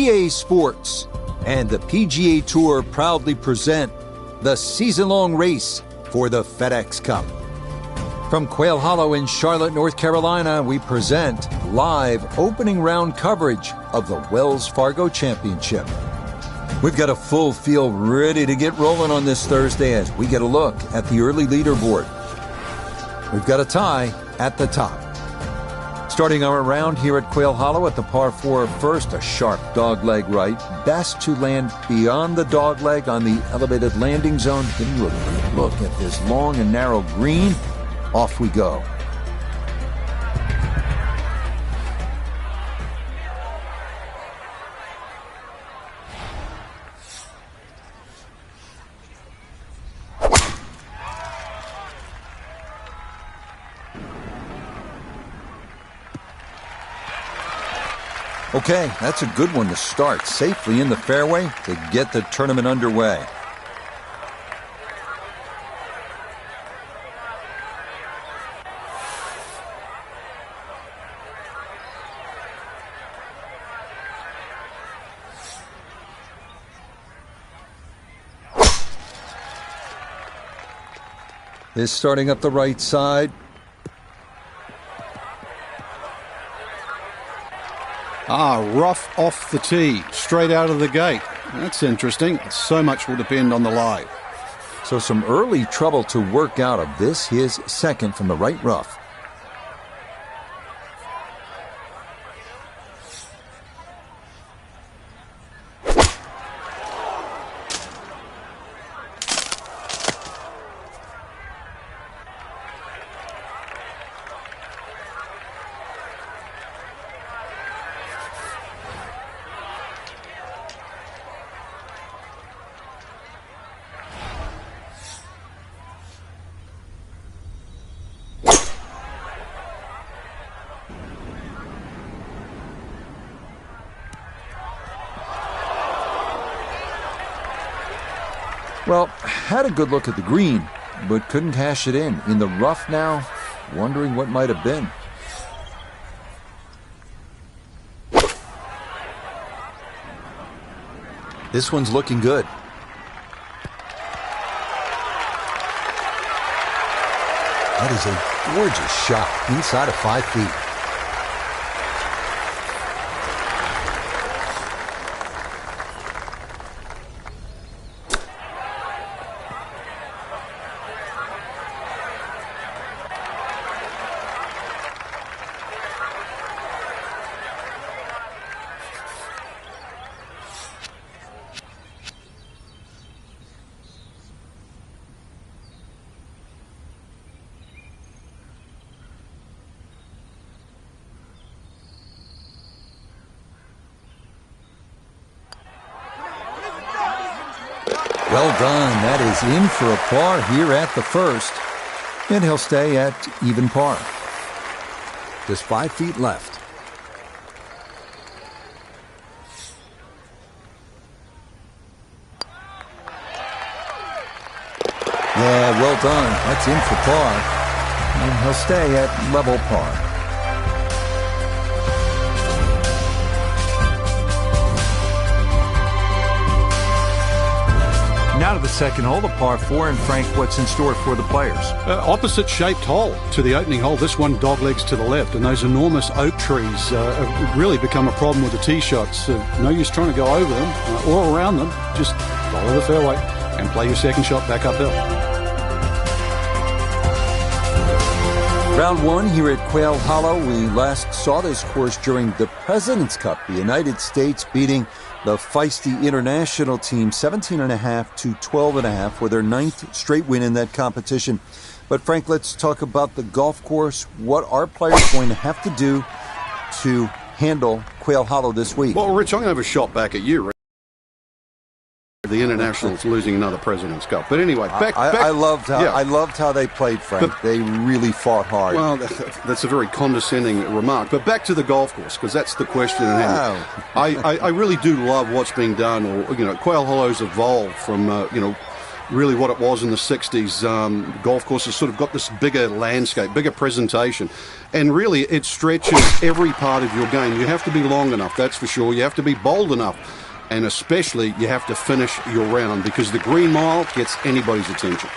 EA Sports and the PGA Tour proudly present the season-long race for the FedEx Cup. From Quail Hollow in Charlotte, North Carolina, we present live opening round coverage of the Wells Fargo Championship. We've got a full field ready to get rolling on this Thursday as we get a look at the early leaderboard. We've got a tie at the top. Starting our round here at Quail Hollow at the par 4 first, a sharp dogleg right. Best to land beyond the dogleg on the elevated landing zone. Getting a good look at this long and narrow green. Off we go. Okay, that's a good one to start safely in the fairway to get the tournament underway. This starting up the right side. Rough off the tee, straight out of the gate. That's interesting. So much will depend on the lie. So some early trouble to work out of this, his second from the right rough. Well, had a good look at the green, but couldn't cash it in. In the rough now, wondering what might have been. This one's looking good. That is a gorgeous shot inside of 5 feet. Well done. That is in for a par here at the first. And he'll stay at even par. Just 5 feet left. Yeah, well done. That's in for par. And he'll stay at level par. Now to the second hole, the par 4, and Frank, what's in store for the players? Opposite shaped hole to the opening hole. This one doglegs to the left, and those enormous oak trees have really become a problem with the tee shots. No use trying to go over them or around them. Just follow the fairway and play your second shot back uphill. Round 1 here at Quail Hollow. We last saw this course during the President's Cup. The United States beating the feisty international team 17.5 to 12.5 for their 9th straight win in that competition. But Frank, let's talk about the golf course. What are players going to have to do to handle Quail Hollow this week? Well, Rich, I'm going to have a shot back at you. The internationals losing another President's Cup. But anyway, back. I loved how they played, Frank. They really fought hard. Well, that's a very condescending remark. But back to the golf course, because that's the question at hand. I really do love what's being done. Or Quail Hollow's evolved from really what it was in the 60s. Golf courses sort of got this bigger landscape, bigger presentation. And really, it stretches every part of your game. You have to be long enough, that's for sure. You have to be bold enough. And especially, you have to finish your round because the green mile gets anybody's attention.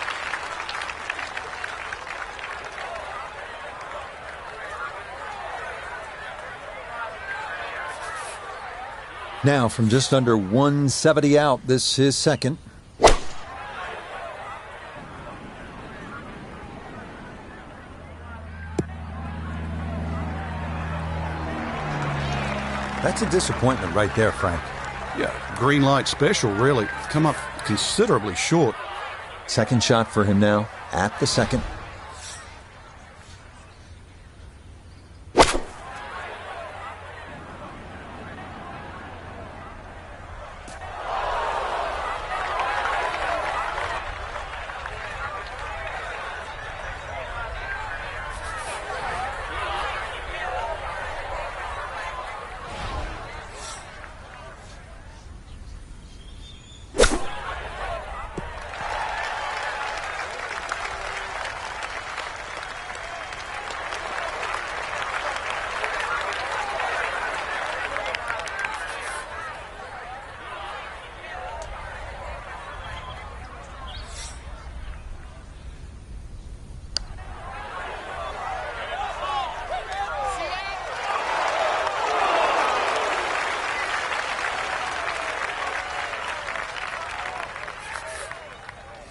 Now, from just under 170 out, this is second. That's a disappointment right there, Frank. Yeah, green light special, really. Come up considerably short. Second shot for him now at the second.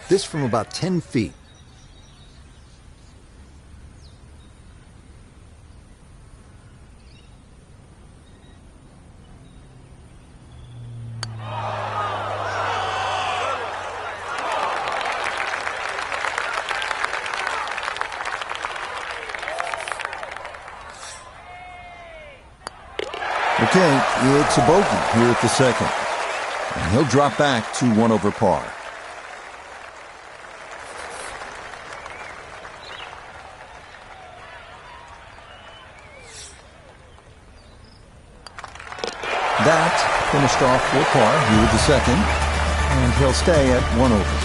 This from about 10 feet. Okay, it's a bogey here at the second. And he'll drop back to 1 over par. That finished off for par here with the second, and he'll stay at 1 over.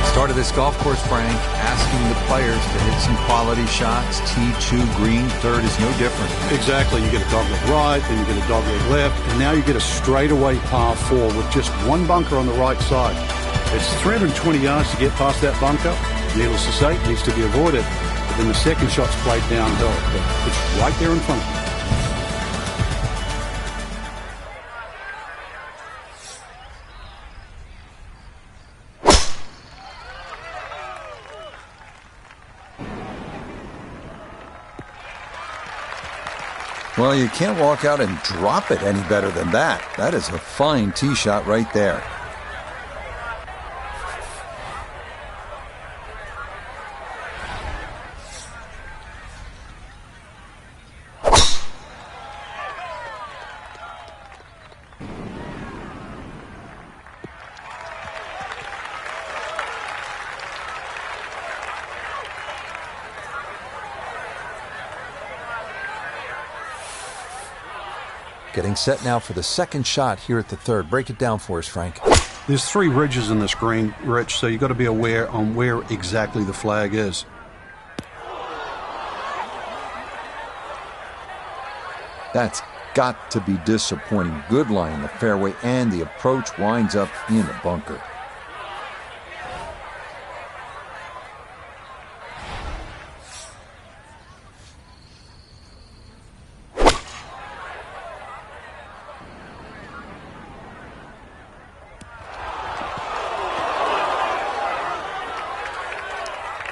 Start of this golf course, Frank, asking the players to hit some quality shots. T2 green, third is no different. Exactly. You get a dogleg right, then you get a dogleg left, and now you get a straightaway par 4 with just one bunker on the right side. It's 320 yards to get past that bunker. Needless to say, it needs to be avoided. Then the second shot's played downhill, but it's right there in front of you. Well, you can't walk out and drop it any better than that. That is a fine tee shot right there. Getting set now for the second shot here at the third. Break it down for us, Frank. There's 3 ridges in this green, Rich, so you've got to be aware on where exactly the flag is. That's got to be disappointing. Good line in the fairway, and the approach winds up in the bunker.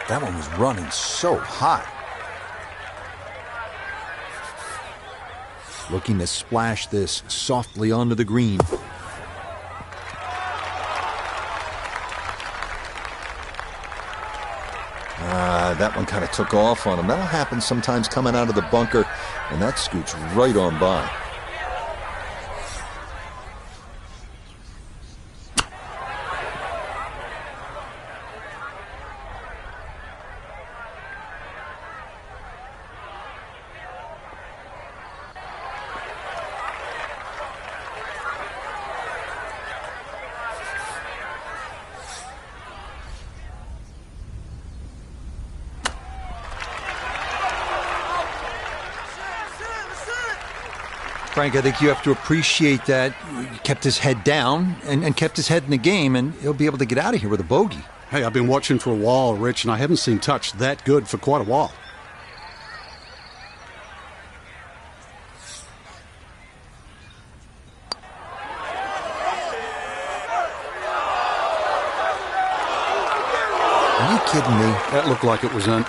That one was running so hot. Looking to splash this softly onto the green. That one kind of took off on him. That'll happen sometimes coming out of the bunker, and that scoots right on by. Frank, I think you have to appreciate that he kept his head down and kept his head in the game, and he'll be able to get out of here with a bogey. Hey, I've been watching for a while, Rich, and I haven't seen touch that good for quite a while. Are you kidding me? That looked like it was in.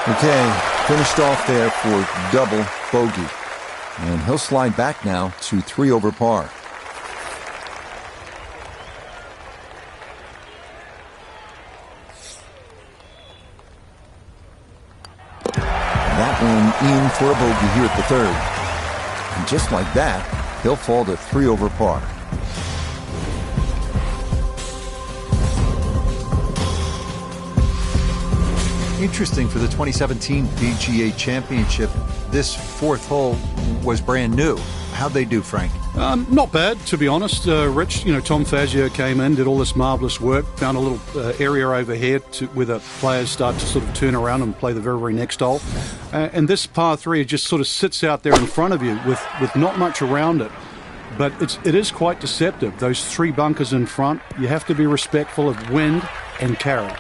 Okay, finished off there for double bogey. And he'll slide back now to 3 over par. That one in for a bogey here at the 3rd. And just like that, he'll fall to 3 over par. Interesting for the 2017 PGA Championship, this 4th hole was brand new. How'd they do, Frank? Not bad, to be honest. Rich, Tom Fazio came in, did all this marvellous work, found a little area over here where the players start to sort of turn around and play the very, very next hole. And this par 3 just sort of sits out there in front of you with not much around it. But it is quite deceptive. Those 3 bunkers in front, you have to be respectful of wind and carry.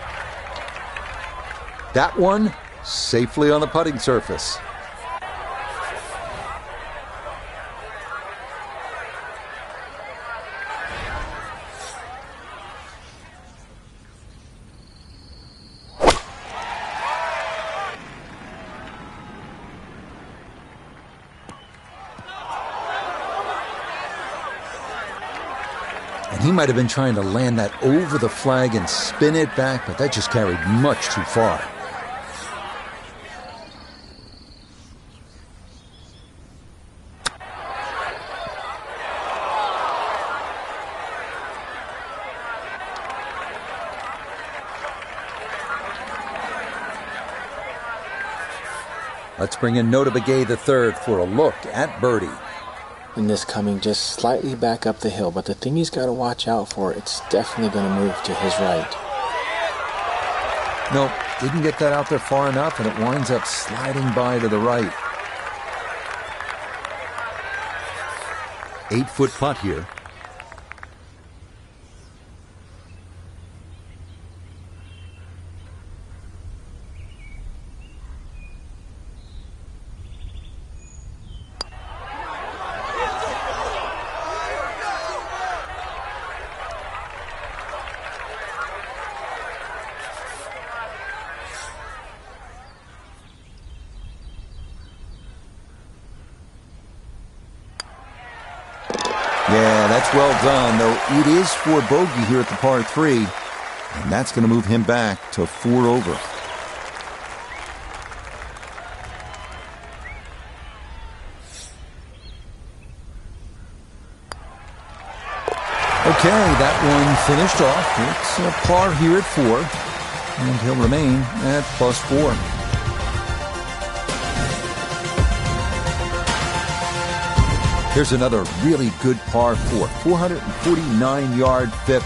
That one safely on the putting surface. And he might have been trying to land that over the flag and spin it back, but that just carried much too far. Let's bring in Nota Begay III for a look at birdie. And this coming just slightly back up the hill, but the thing he's got to watch out for, it's definitely going to move to his right. Nope, didn't get that out there far enough, and it winds up sliding by to the right. 8-foot putt here. Yeah, that's well done, though it is for bogey here at the par 3, and that's going to move him back to 4 over. Okay, that one finished off. It's a par here at 4, and he'll remain at +4. Here's another really good par 4, 449-yard fifth.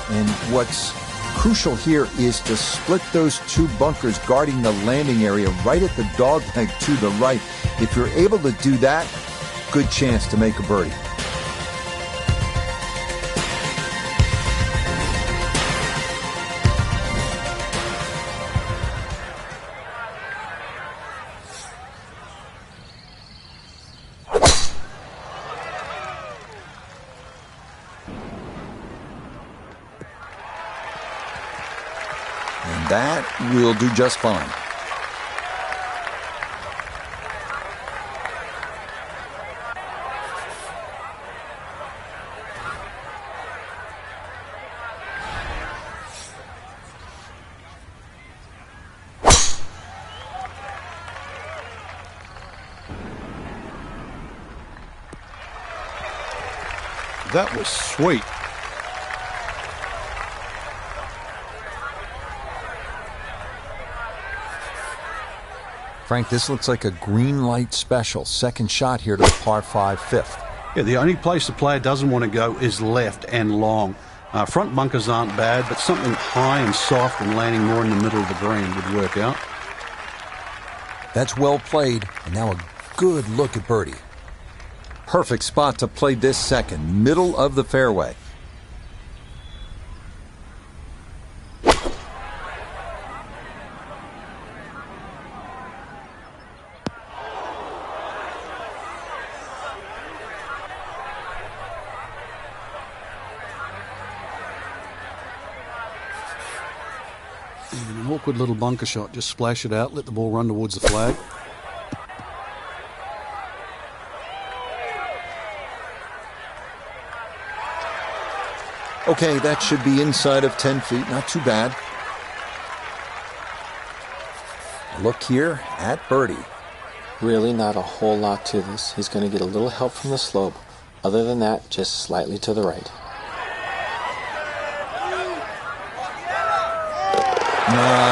And what's crucial here is to split those 2 bunkers guarding the landing area right at the dogleg to the right. If you're able to do that, good chance to make a birdie. And that will do just fine. That was sweet. Frank, this looks like a green light special. Second shot here to the par 5 fifth. Yeah, the only place the player doesn't want to go is left and long. Front bunkers aren't bad, but something high and soft and landing more in the middle of the green would work out. That's well played, and now a good look at birdie. Perfect spot to play this second, middle of the fairway. An awkward little bunker shot. Just splash it out, let the ball run towards the flag. Okay, that should be inside of 10 feet. Not too bad. Look here at birdie. Really not a whole lot to this. He's going to get a little help from the slope. Other than that, just slightly to the right.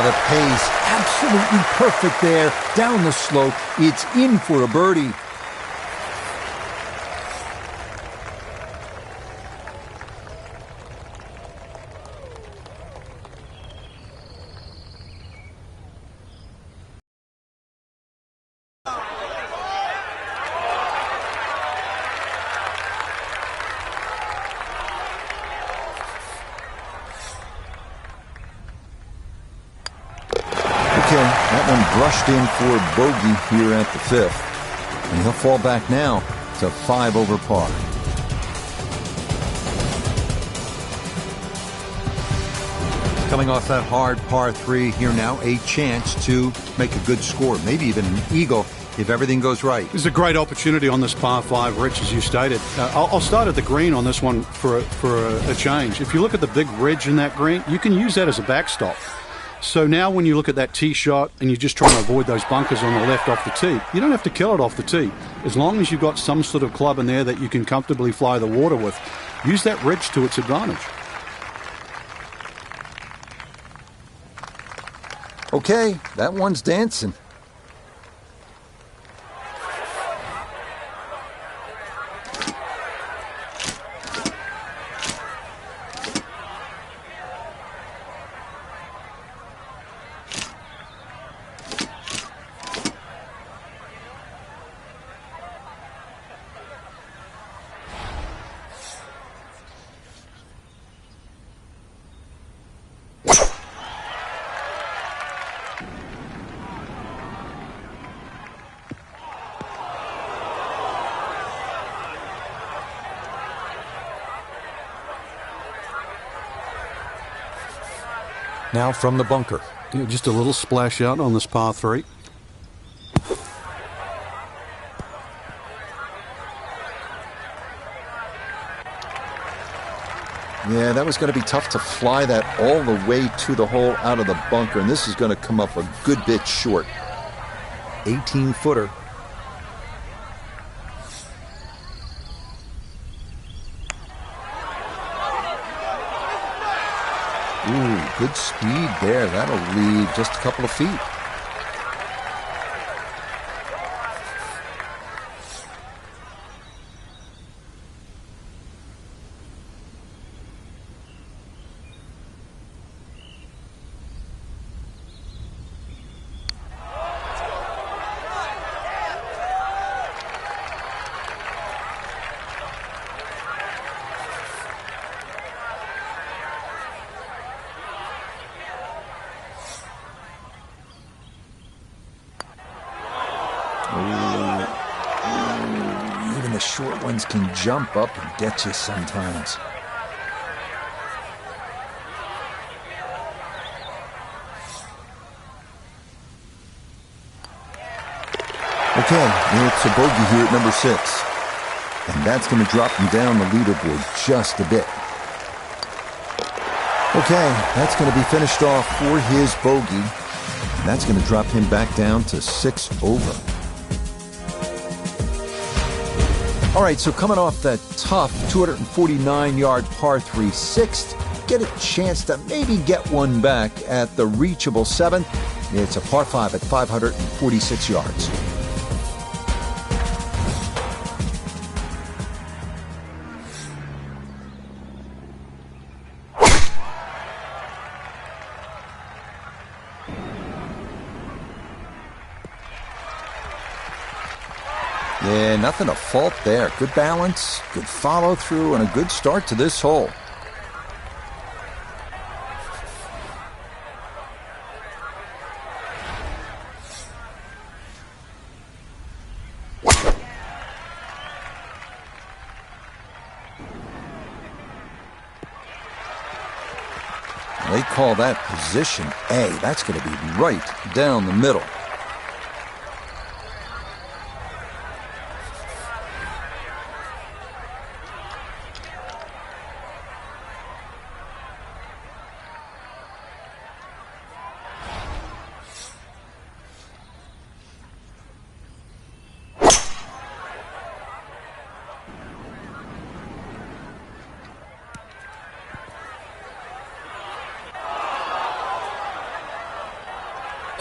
The pace, absolutely perfect there. Down the slope, it's in for a birdie. That one brushed in for bogey here at the fifth. And he'll fall back now to 5 over par. Coming off that hard par 3, here now a chance to make a good score, maybe even an eagle if everything goes right. This is a great opportunity on this par 5, Rich, as you stated. I'll start at the green on this one for a change. If you look at the big ridge in that green, you can use that as a backstop. So now when you look at that tee shot and you're just trying to avoid those bunkers on the left off the tee, you don't have to kill it off the tee. As long as you've got some sort of club in there that you can comfortably fly the water with, use that ridge to its advantage. Okay, that one's dancing. Now from the bunker. Yeah, just a little splash out on this par 3. Yeah, that was going to be tough to fly that all the way to the hole out of the bunker, and this is going to come up a good bit short. 18-footer. Ooh, good speed there. That'll leave just a couple of feet. Even the short ones can jump up and get you sometimes. Okay, it's a bogey here at number 6. And that's going to drop him down the leaderboard just a bit. Okay, that's going to be finished off for his bogey. And that's going to drop him back down to 6 over. All right, so coming off that tough 249-yard par 3 sixth, get a chance to maybe get one back at the reachable 7th. It's a par 5 at 546 yards. Yeah, nothing to fault there. Good balance, good follow through, and a good start to this hole. They call that position A. That's going to be right down the middle.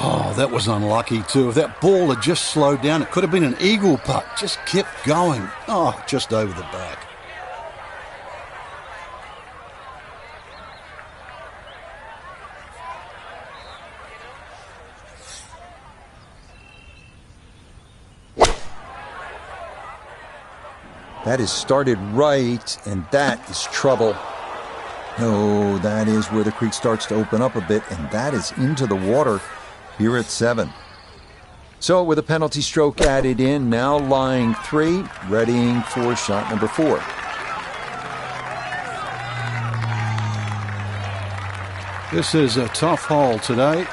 Oh, that was unlucky too. If that ball had just slowed down, it could have been an eagle putt. Just kept going. Oh, just over the back. That is started right, and that is trouble. No, that is where the creek starts to open up a bit, and that is into the water here at 7. So with a penalty stroke added in, now lying 3, readying for shot number 4. This is a tough hole today,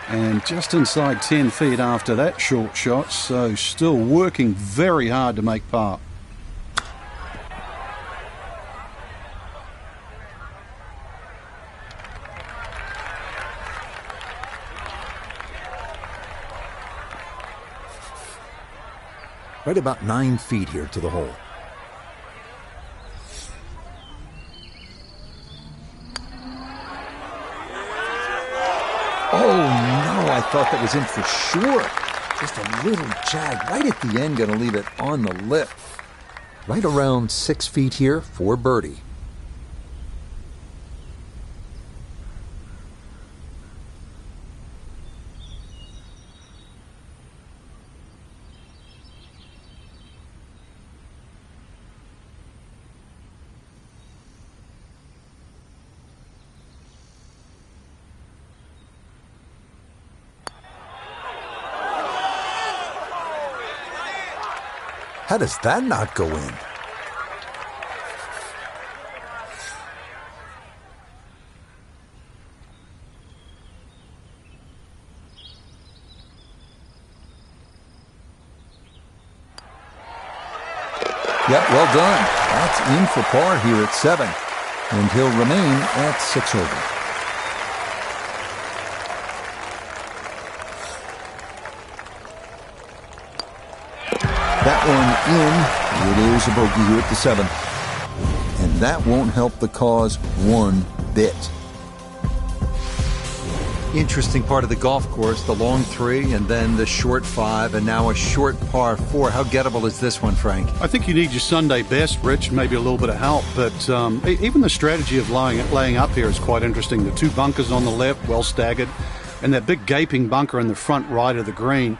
and just inside 10 feet after that short shot, so still working very hard to make par. Right about 9 feet here to the hole. Oh, no, I thought that was in for sure. Just a little jag right at the end, going to leave it on the lip. Right around 6 feet here for birdie. How does that not go in? Yep, well done. That's in for par here at 7. And he'll remain at 6 over. That one in. It is a bogey here at the 7th. And that won't help the cause one bit. Interesting part of the golf course, the long 3 and then the short 5 and now a short par 4. How gettable is this one, Frank? I think you need your Sunday best, Rich, maybe a little bit of help, but even the strategy of laying up here is quite interesting. The 2 bunkers on the left, well staggered, and that big gaping bunker in the front right of the green.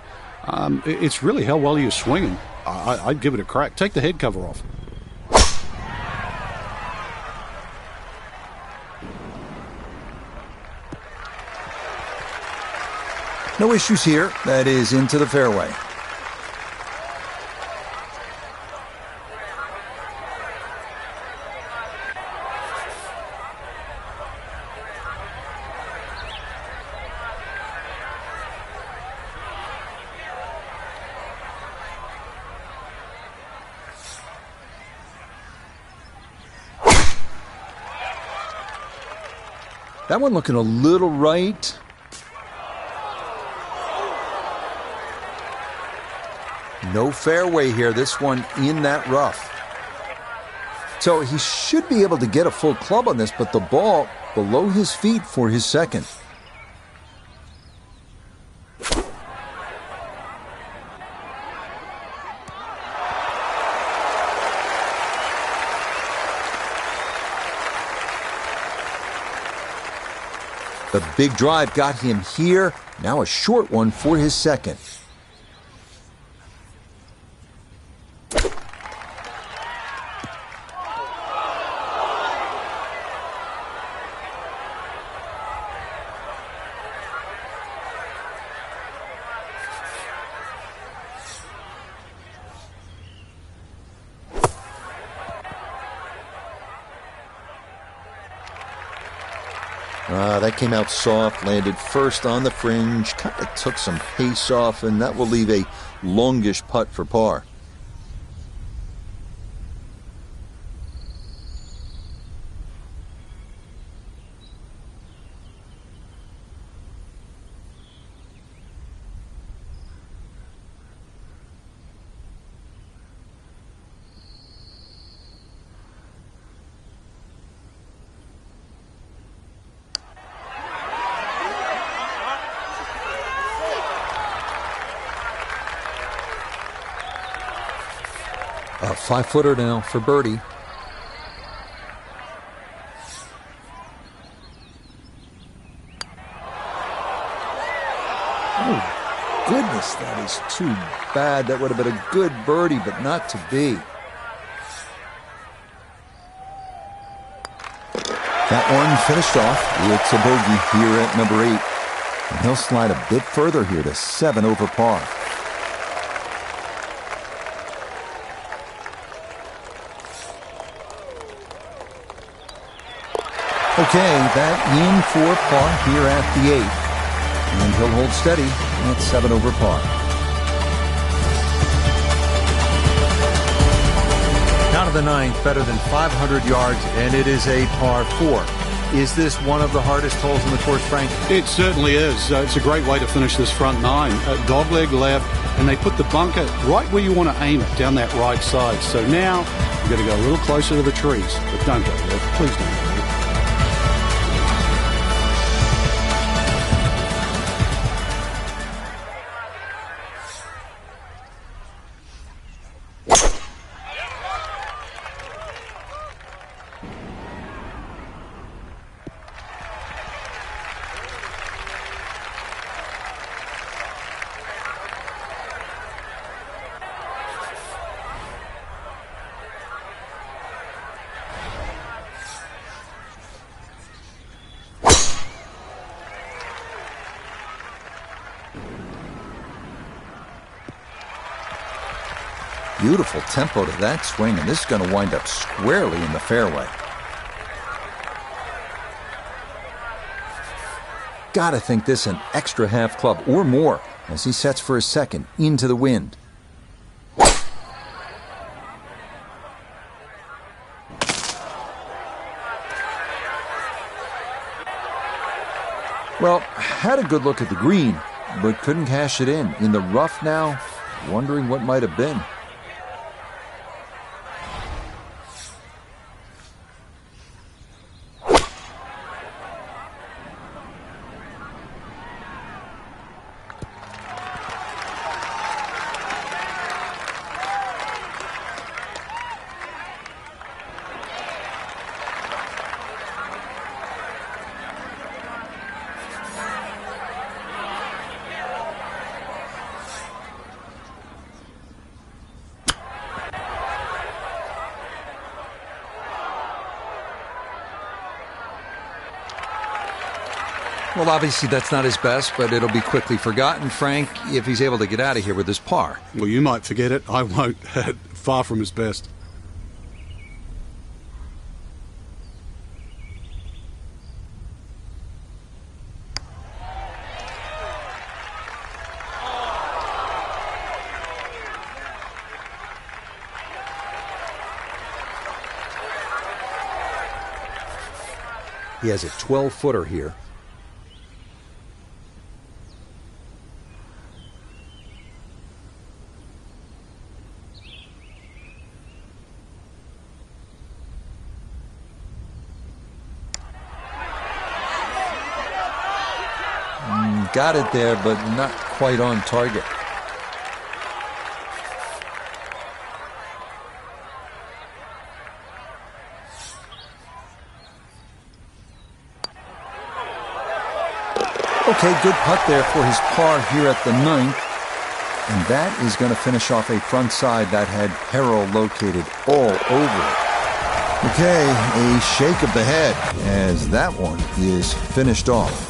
It's really how well you're swinging. I'd give it a crack. Take the head cover off. No issues here. That is into the fairway. That one looking a little right. No fairway here. This one in that rough. So he should be able to get a full club on this, but the ball below his feet for his second. The big drive got him here. Now a short one for his second. That came out soft, landed first on the fringe, kind of took some pace off, and that will leave a longish putt for par. A 5-footer now for birdie. Oh, goodness, that is too bad. That would have been a good birdie, but not to be. That one finished off. It's a bogey here at number 8. And he'll slide a bit further here to 7 over par. Okay, that in for par here at the 8th. And he'll hold steady at 7 over par. Down to the 9th, better than 500 yards, and it is a par 4. Is this one of the hardest holes in the course, Frank? It certainly is. It's a great way to finish this front 9. Dogleg left, and they put the bunker right where you want to aim it, down that right side. So now you've got to go a little closer to the trees. But don't go there. Please don't go there. Beautiful tempo to that swing, and this is going to wind up squarely in the fairway. Gotta think this an extra half club or more as he sets for his second into the wind. Well, had a good look at the green, but couldn't cash it in. In the rough now, wondering what might have been. Well, obviously that's not his best, but it'll be quickly forgotten, Frank, if he's able to get out of here with his par. Well, you might forget it. I won't. Far from his best. He has a 12-footer here. Got it there, but not quite on target. Okay, good putt there for his par here at the 9th. And that is going to finish off a front side that had peril located all over it. Okay, a shake of the head as that one is finished off.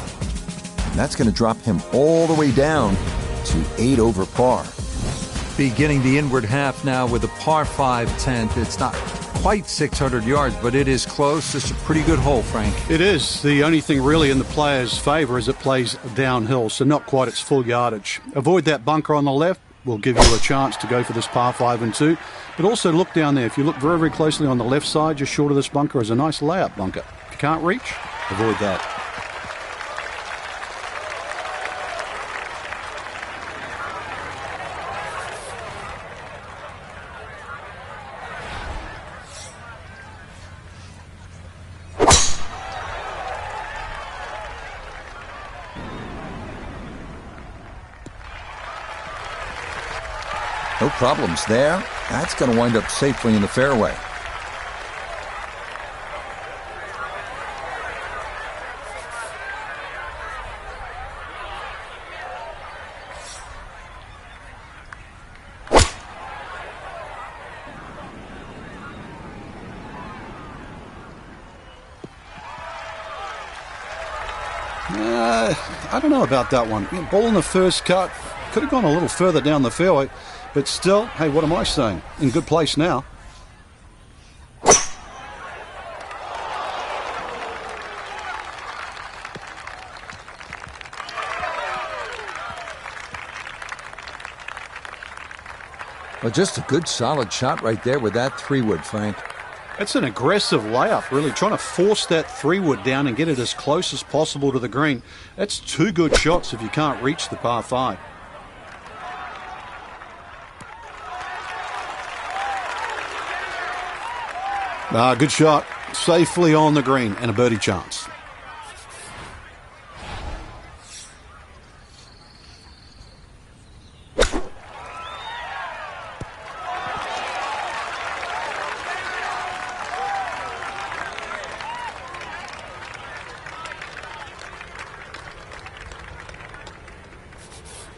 And that's going to drop him all the way down to 8 over par. Beginning the inward half now with a par 5 10th. It's not quite 600 yards, but it is close. It's a pretty good hole, Frank. It is. The only thing really in the player's favour is it plays downhill, so not quite its full yardage. Avoid that bunker on the left. Will give you a chance to go for this par 5 and 2. But also look down there. If you look very, very closely on the left side, just short of this bunker, is a nice layup bunker. If you can't reach, avoid that. No problems there. That's going to wind up safely in the fairway. I don't know about that one. Ball in the first cut. Could have gone a little further down the fairway. But still, hey, what am I saying? In good place now. Well, just a good solid shot right there with that 3-wood, Frank. That's an aggressive layup, really, trying to force that 3-wood down and get it as close as possible to the green. That's 2 good shots if you can't reach the par 5. Good shot. Safely on the green and a birdie chance.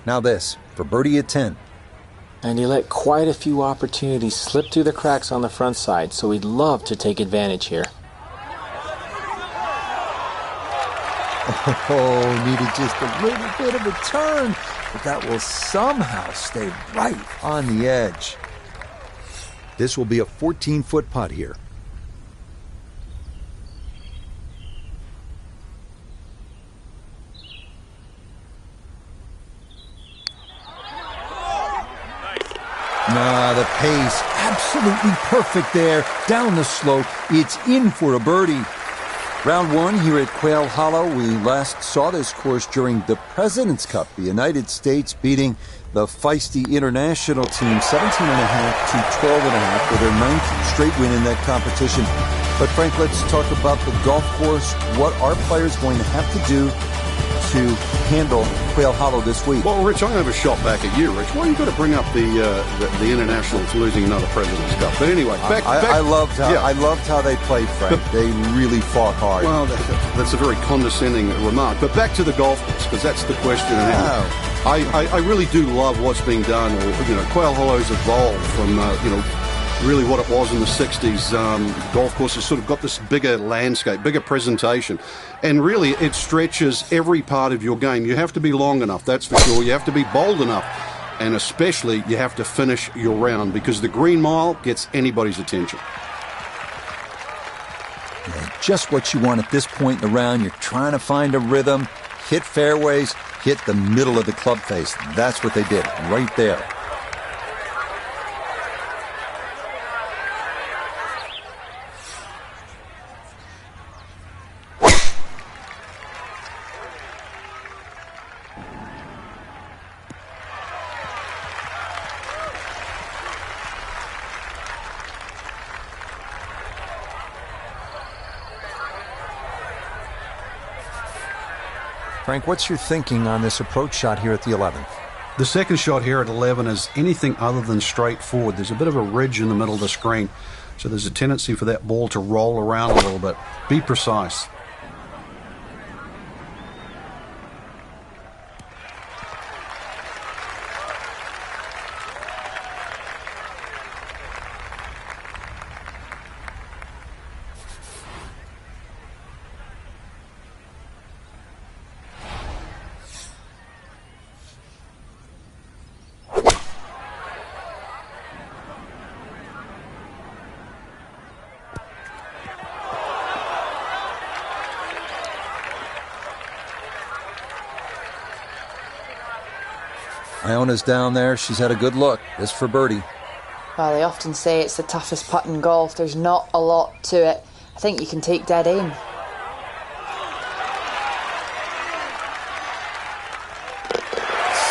Now this, for birdie at 10. And he let quite a few opportunities slip through the cracks on the front side, so he'd love to take advantage here. Oh, needed just a little bit of a turn, but that will somehow stay right on the edge. This will be a 14-foot putt here. The pace, absolutely perfect there. Down the slope, it's in for a birdie. Round 1 here at Quail Hollow. We last saw this course during the President's Cup. The United States beating the feisty international team 17.5 to 12.5 for their 9th straight win in that competition. But Frank, let's talk about the golf course. What are players going to have to do to handle Quail Hollow this week? Well, Rich, I'm going to have a shot back at you, Rich. Why you got to bring up the internationals losing another President's Cup? But anyway, back. I loved how they played, Frank. They really fought hard. Well, that's a very condescending remark. But back to the golf course, because that's the question. I really do love what's being done. Quail Hollow's evolved from really what it was in the 60s. Golf course has sort of got this bigger landscape, bigger presentation. And really, it stretches every part of your game. You have to be long enough, that's for sure. You have to be bold enough. And especially, you have to finish your round, because the green mile gets anybody's attention. Yeah, just what you want at this point in the round. You're trying to find a rhythm, hit fairways, hit the middle of the club face. That's what they did right there. Frank, what's your thinking on this approach shot here at the 11th? The second shot here at 11 is anything other than straightforward. There's a bit of a ridge in the middle of the screen, so there's a tendency for that ball to roll around a little bit. Be precise. Iona's down there. She's had a good look. This for birdie. Well, they often say it's the toughest putt in golf. There's not a lot to it. I think you can take dead aim.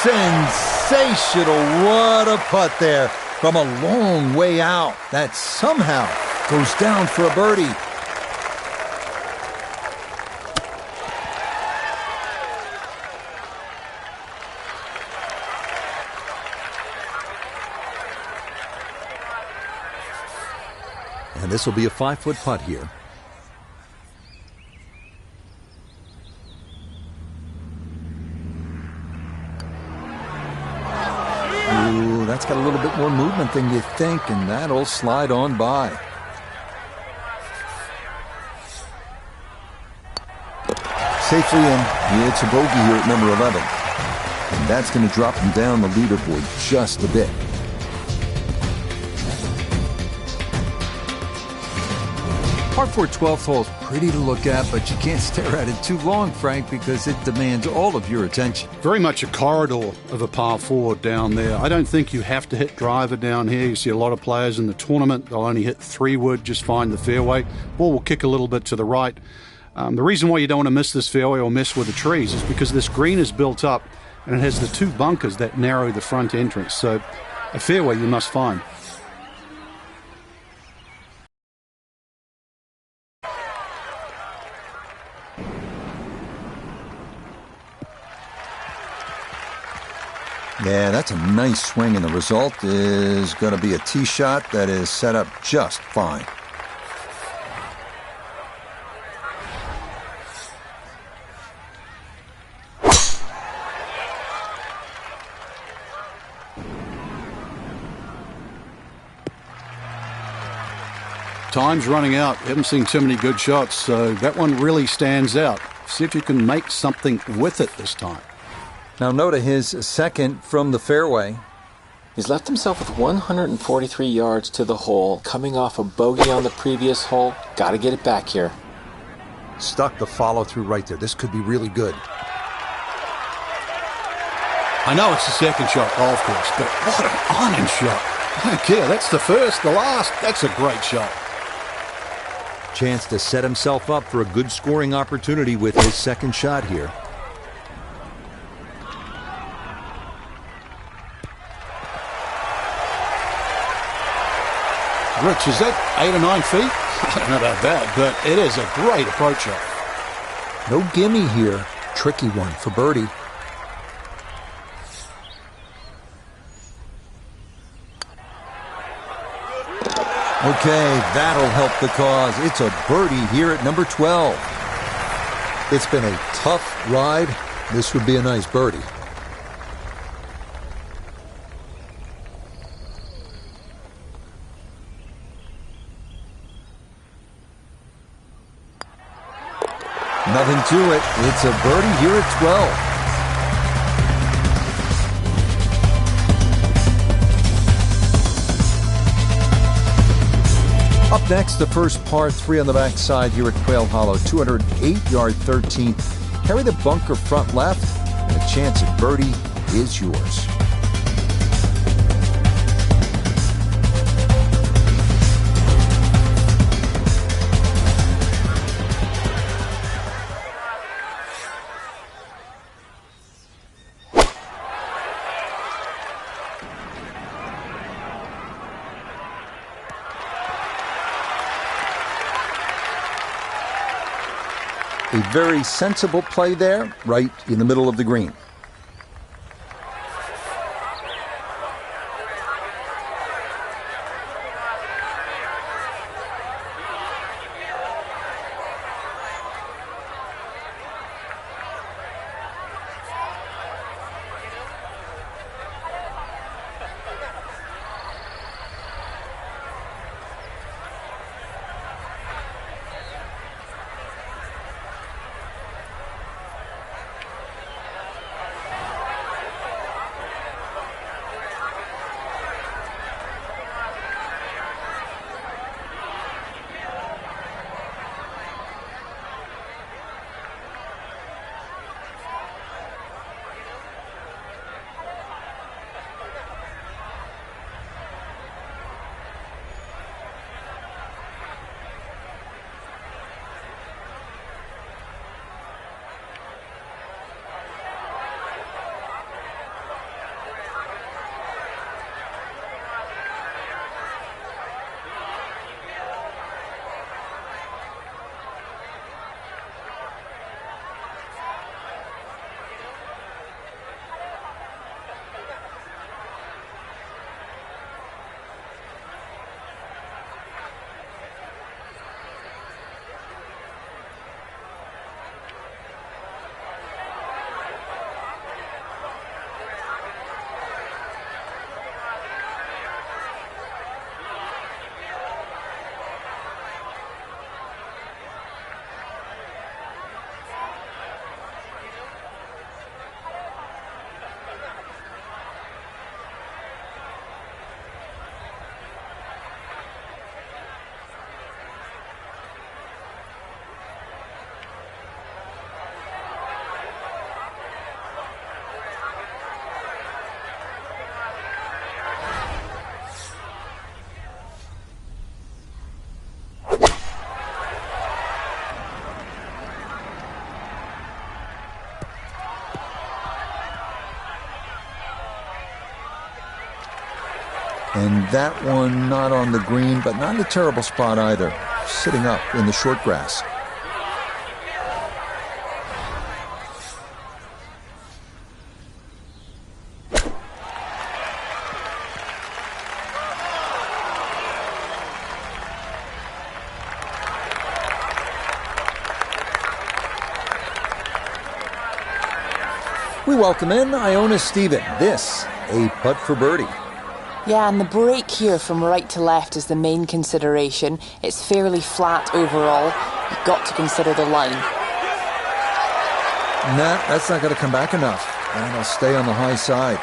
Sensational. What a putt there from a long way out. That somehow goes down for a birdie. And this will be a 5-foot putt here. Ooh, that's got a little bit more movement than you think, and that'll slide on by. Safely in. It's a bogey here at number 11. And that's going to drop him down the leaderboard just a bit. Par 4 12th hole is pretty to look at, but you can't stare at it too long, Frank, because it demands all of your attention. Very much a corridor of a par 4 down there. I don't think you have to hit driver down here. You see a lot of players in the tournament, they'll only hit 3-wood, just find the fairway. Ball will kick a little bit to the right. The reason why you don't want to miss this fairway or mess with the trees is because this green is built up and it has the 2 bunkers that narrow the front entrance. So a fairway you must find. Yeah, that's a nice swing, and the result is going to be a tee shot that is set up just fine. Time's running out. Haven't seen too many good shots, so that one really stands out. See if you can make something with it this time. Now Noda, his second from the fairway. He's left himself with 143 yards to the hole, coming off a bogey on the previous hole. Got to get it back here. Stuck the follow-through right there. This could be really good. I know it's the second shot golf course, but what an iron shot. I don't care. That's the first, the last. That's a great shot. Chance to set himself up for a good scoring opportunity with his second shot here. Rich, is that 8 or 9 feet? I don't know about that, but it is a great approach shot. No gimme here. Tricky one for birdie. Okay, that'll help the cause. It's a birdie here at number 12. It's been a tough ride. This would be a nice birdie. Nothing to it. It's a birdie here at 12. Up next, the first par 3 on the backside here at Quail Hollow. 208-yard 13. Carry the bunker front left, and a chance at birdie is yours. A very sensible play there, right in the middle of the green. And that one not on the green, but not in a terrible spot either. Sitting up in the short grass. We welcome in Iona Stephen. This, a putt for birdie. Yeah, and the break here from right to left is the main consideration. It's fairly flat overall. You've got to consider the line. Nah, that's not going to come back enough. And it'll stay on the high side.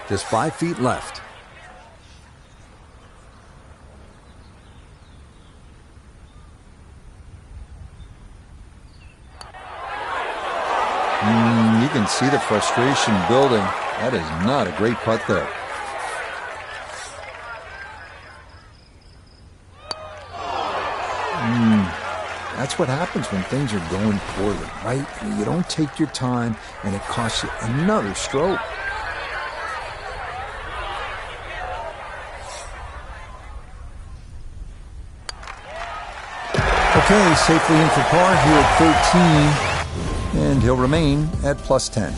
Just 5 feet left. You can see the frustration building. That is not a great putt there. That's what happens when things are going poorly, right? You don't take your time, and it costs you another stroke. Okay, safely in for par here at 13, and he'll remain at plus 10.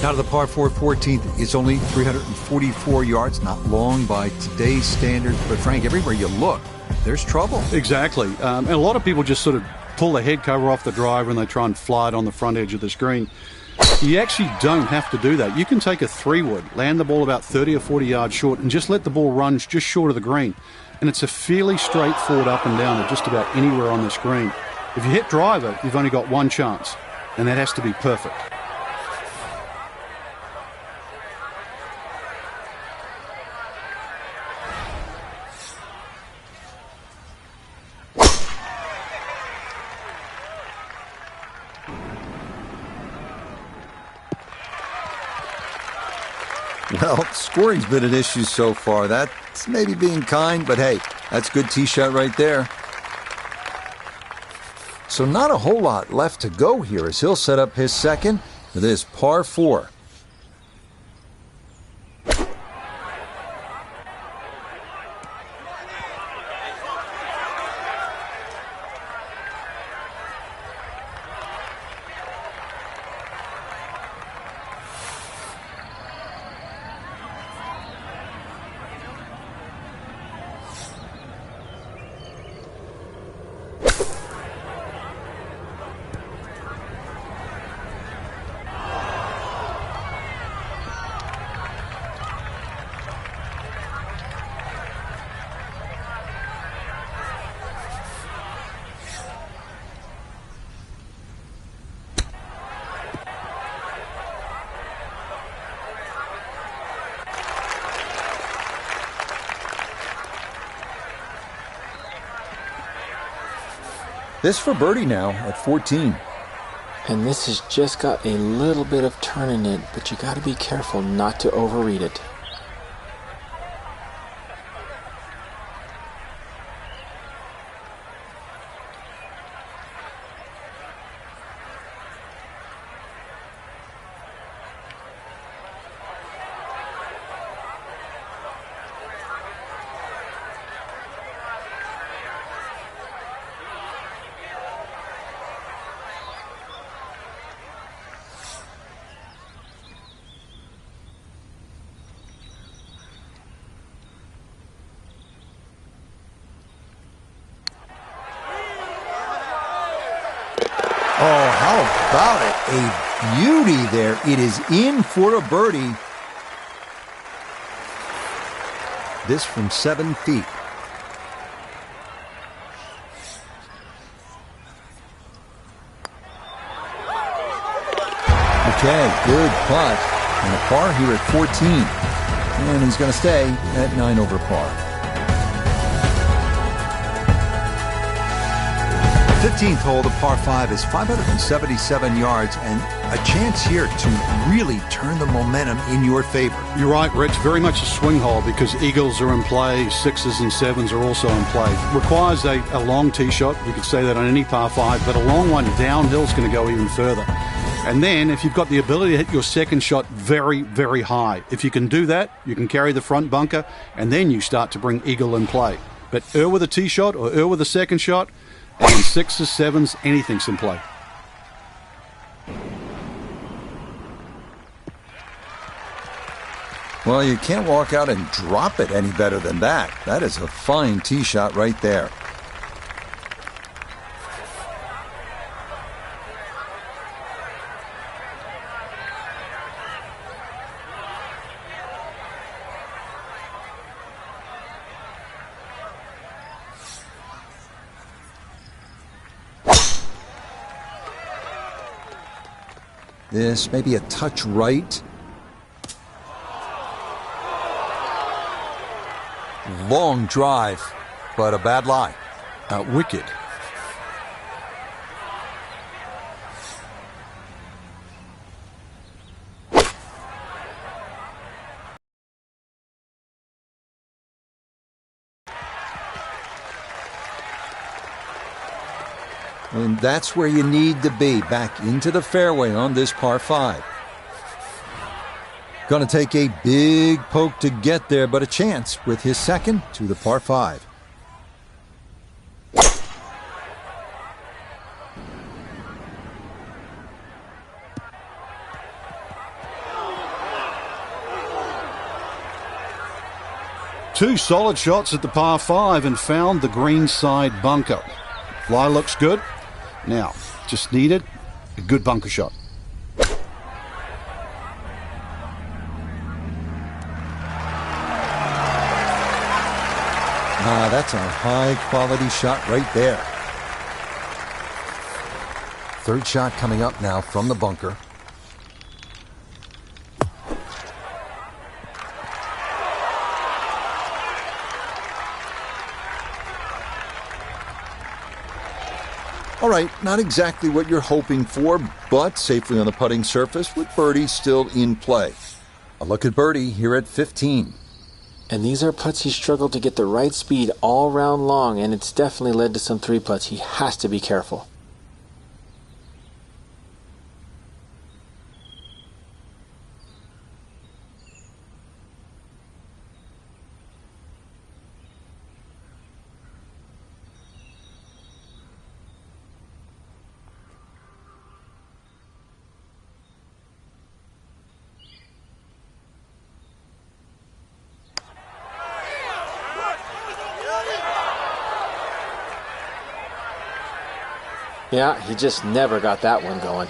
Now to the par 4 14th. It's only 344 yards, not long by today's standards. But Frank, everywhere you look, there's trouble. Exactly. And a lot of people just sort of pull the head cover off the driver and they try and fly it on the front edge of the screen. You actually don't have to do that. You can take a 3-wood, land the ball about 30 or 40 yards short, and just let the ball run just short of the green. And it's a fairly straightforward up and down of just about anywhere on this green. If you hit driver, you've only got one chance, and that has to be perfect. Well, scoring's been an issue so far. That's maybe being kind, but hey, that's a good tee shot right there. So not a whole lot left to go here as he'll set up his second for this par 4. This for birdie now at 14. And this has just got a little bit of turn in it, but you got to be careful not to overread it. Oh, how about it? A beauty there. It is in for a birdie. This from 7 feet. Okay, good putt. And a par here at 14. And he's going to stay at 9 over par. 15th hole, the par 5 is 577 yards and a chance here to really turn the momentum in your favor. You're right, Rich. Very much a swing hole because eagles are in play, 6s and 7s are also in play. Requires a long tee shot. You could say that on any par 5, but a long one downhill is going to go even further. And then if you've got the ability to hit your second shot very, very high, if you can do that, you can carry the front bunker, and then you start to bring eagle in play. But with a tee shot or with a second shot, and 6s, 7s, anything's in play. Well, you can't walk out and drop it any better than that. That is a fine tee shot right there. This may be a touch right. Long drive, but a bad lie. Wicked. And that's where you need to be, back into the fairway on this par 5. Going to take a big poke to get there, but a chance with his second to the par 5. Two solid shots at the par 5 and found the green side bunker. Fly looks good. Now, just needed a good bunker shot. That's a high-quality shot right there. Third shot coming up now from the bunker. All right, not exactly what you're hoping for, but safely on the putting surface with birdie still in play. A look at birdie here at 15. And these are putts he struggled to get the right speed all round long, and it's definitely led to some 3-putts. He has to be careful. Yeah, he just never got that one going.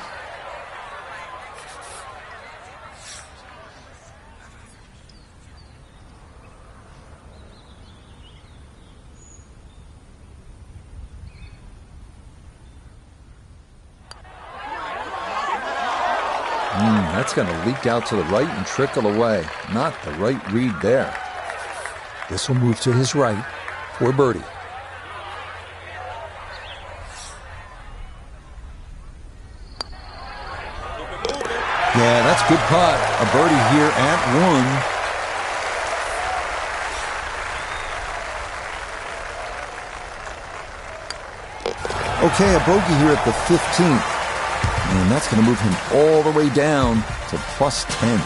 That's going to leak out to the right and trickle away. Not the right read there. This will move to his right for birdie. Yeah, that's good putt. A birdie here at 1. Okay, a bogey here at the 15th. And that's going to move him all the way down to plus 10.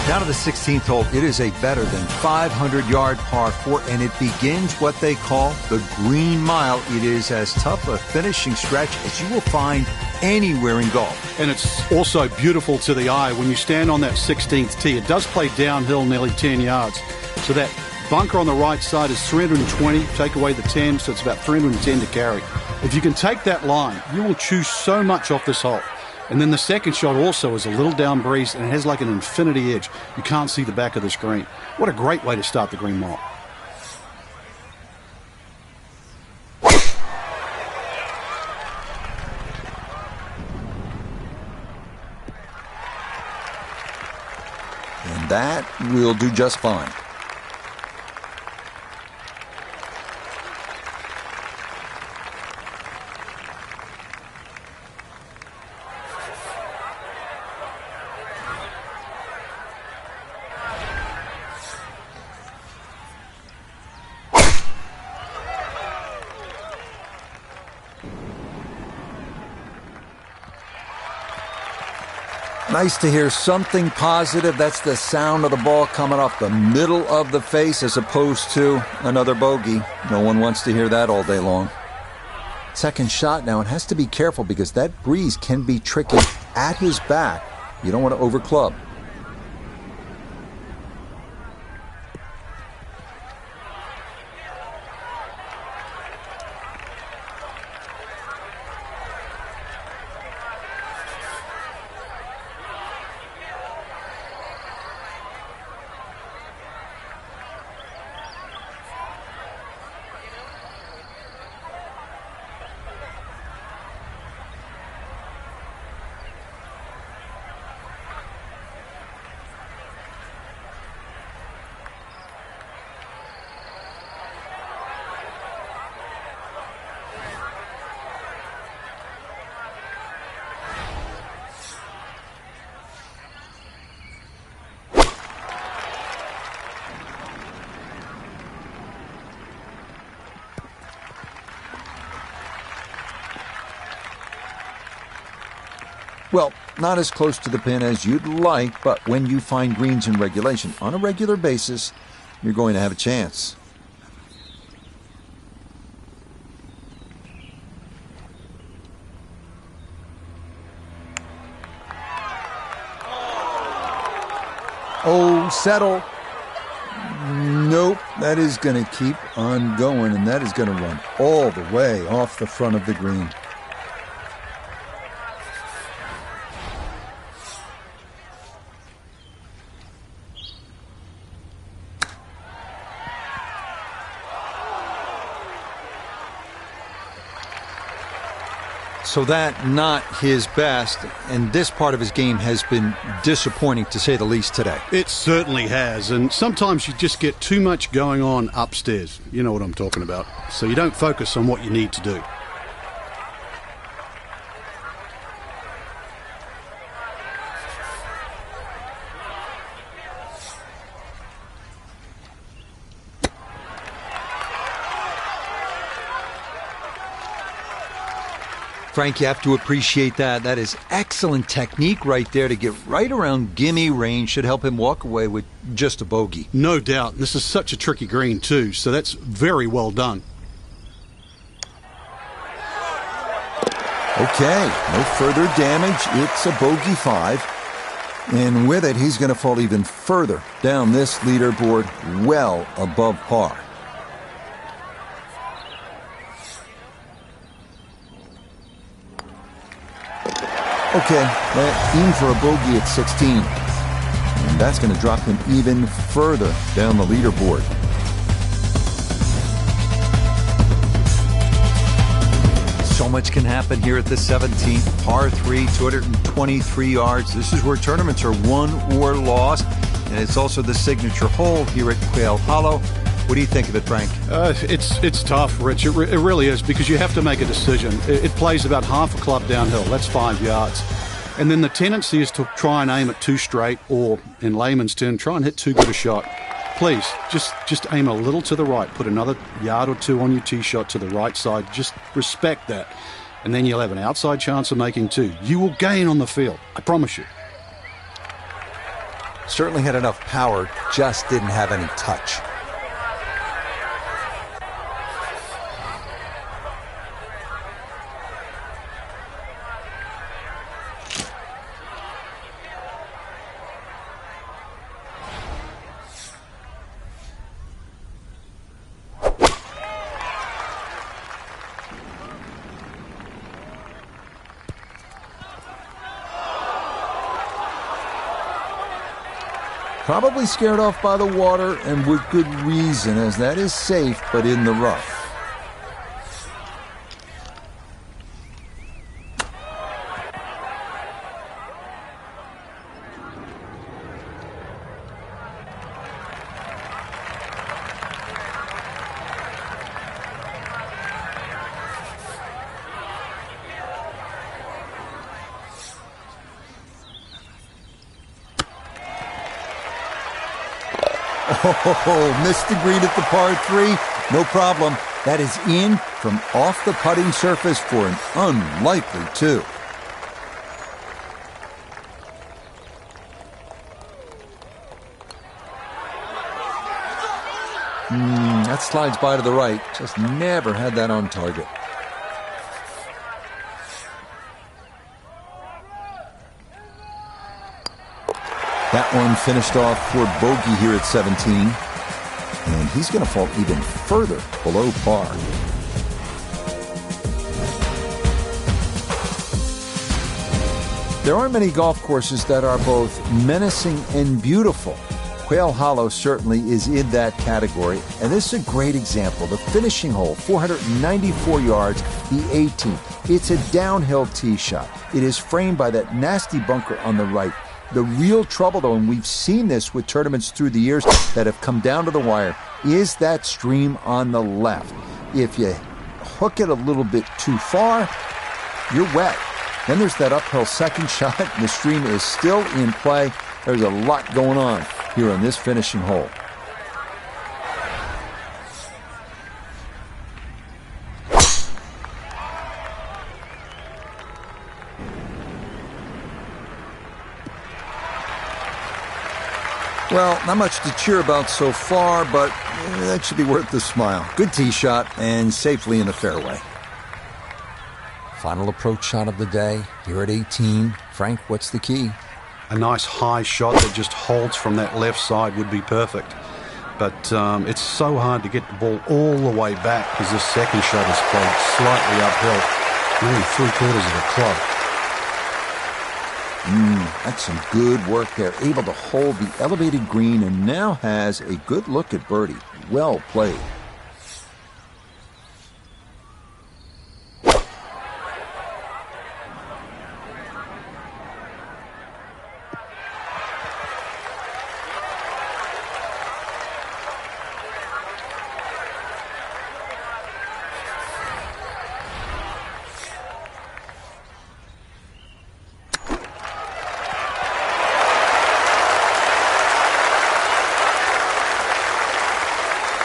Down to the 16th hole, it is a better than 500-yard par 4, and it begins what they call the Green Mile. It is as tough a finishing stretch as you will find anywhere in golf. And it's also beautiful to the eye when you stand on that 16th tee. It does play downhill nearly 10 yards. So that bunker on the right side is 320. Take away the 10, so it's about 310 to carry. If you can take that line, you will choose so much off this hole. And then the second shot also is a little down breeze, and it has like an infinity edge. You can't see the back of the screen. What a great way to start the Green Mile. we'll do just fine. Nice to hear something positive. That's the sound of the ball coming off the middle of the face as opposed to another bogey. No one wants to hear that all day long. Second shot now, and has to be careful because that breeze can be tricky at his back. You don't want to overclub. Well, not as close to the pin as you'd like, but when you find greens in regulation on a regular basis, you're going to have a chance. Oh, settle. Nope, that is going to keep on going, and that is going to run all the way off the front of the green. So that not his best, and this part of his game has been disappointing to say the least today. It certainly has, and sometimes you just get too much going on upstairs. You know what I'm talking about. So you don't focus on what you need to do. Frank, you have to appreciate that. That is excellent technique right there to get right around gimme range. Should help him walk away with just a bogey. No doubt. This is such a tricky green too, so that's very well done. Okay, no further damage. It's a bogey 5. And with it, he's going to fall even further down this leaderboard, well above par. Okay, aim for a bogey at 16. And that's going to drop him even further down the leaderboard. So much can happen here at the 17th. Par 3, 223 yards. This is where tournaments are won or lost. And it's also the signature hole here at Quail Hollow. What do you think of it, Frank? It's tough, Rich. It really is, because you have to make a decision. It plays about half a club downhill. That's 5 yards. And then the tendency is to try and aim it too straight, or in layman's term, try and hit too good a shot. Please, just aim a little to the right. Put another yard or two on your tee shot to the right side. Just respect that. And then you'll have an outside chance of making 2. You will gain on the field. I promise you. Certainly had enough power, just didn't have any touch. Probably scared off by the water, and with good reason, as that is safe, but in the rough. Oh, missed the green at the par 3. No problem. That is in from off the putting surface for an unlikely 2. That slides by to the right. Just never had that on target. That one finished off for bogey here at 17. And he's going to fall even further below par. There aren't many golf courses that are both menacing and beautiful. Quail Hollow certainly is in that category, and this is a great example. The finishing hole, 494 yards, the 18th. It's a downhill tee shot. It is framed by that nasty bunker on the right. The real trouble, though, and we've seen this with tournaments through the years that have come down to the wire, is that stream on the left. If you hook it a little bit too far, you're wet. Then there's that uphill second shot, and the stream is still in play. There's a lot going on here on this finishing hole. Well, not much to cheer about so far, but that should be worth the smile. Good tee shot and safely in the fairway. Final approach shot of the day here at 18. Frank, what's the key? A nice high shot that just holds from that left side would be perfect. But it's so hard to get the ball all the way back because this second shot is played slightly uphill, only 3/4 of the club. That's some good work there. Able to hold the elevated green and now has a good look at birdie. Well played.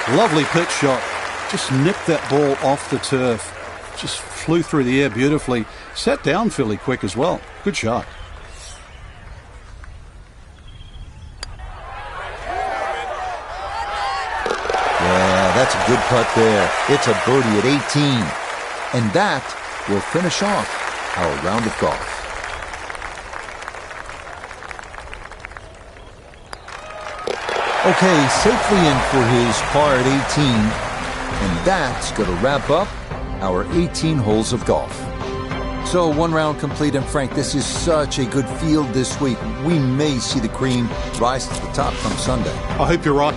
Lovely pitch shot. Just nipped that ball off the turf. Just flew through the air beautifully. Sat down fairly quick as well. Good shot. Yeah, that's a good putt there. It's a birdie at 18. And that will finish off our round of golf. Okay, safely in for his par at 18, and that's going to wrap up our 18 holes of golf. So 1 round complete, and Frank, this is such a good field this week. We may see the cream rise to the top come Sunday. I hope you're right.